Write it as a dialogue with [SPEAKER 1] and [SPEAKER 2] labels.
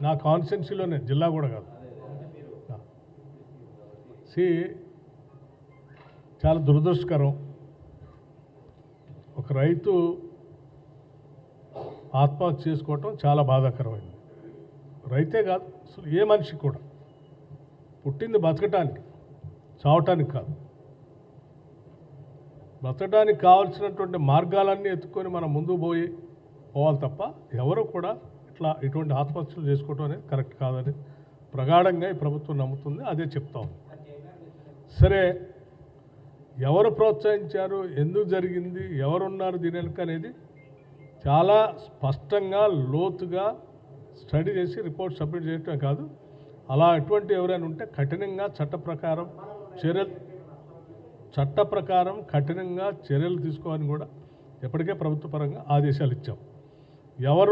[SPEAKER 1] నా కాన్స్టిట్యున్సీలోనే, జిల్లా కూడా కాదు. చాలా దురదృష్టకరం. ఒక రైతు ఆత్మహత్య చేసుకోవటం చాలా బాధాకరమైంది. రైతే కాదు, అసలు ఏ మనిషి కూడా పుట్టింది బతకటానికి, చావటానికి కాదు. బతకడానికి కావాల్సినటువంటి మార్గాలన్నీ ఎత్తుకొని మనం ముందుకు పోవాలి తప్ప ఎవరు కూడా ఇటువంటి ఆత్మహత్యలు చేసుకోవటం అనేది కరెక్ట్ కాదని ప్రగాఢంగా ఈ ప్రభుత్వం నమ్ముతుంది. అదే చెప్తాం. సరే, ఎవరు ప్రోత్సహించారు, ఎందుకు జరిగింది, ఎవరున్నారు దీని వెనుక అనేది చాలా స్పష్టంగా లోతుగా స్టడీ చేసి రిపోర్ట్ సబ్మిట్ చేయటమే కాదు, అలా ఎటువంటి ఎవరైనా ఉంటే కఠినంగా చట్ట ప్రకారం కఠినంగా చర్యలు తీసుకోవాలని కూడా ఎప్పటికే ప్రభుత్వ పరంగా ఆదేశాలు ఇచ్చాం. ఎవరు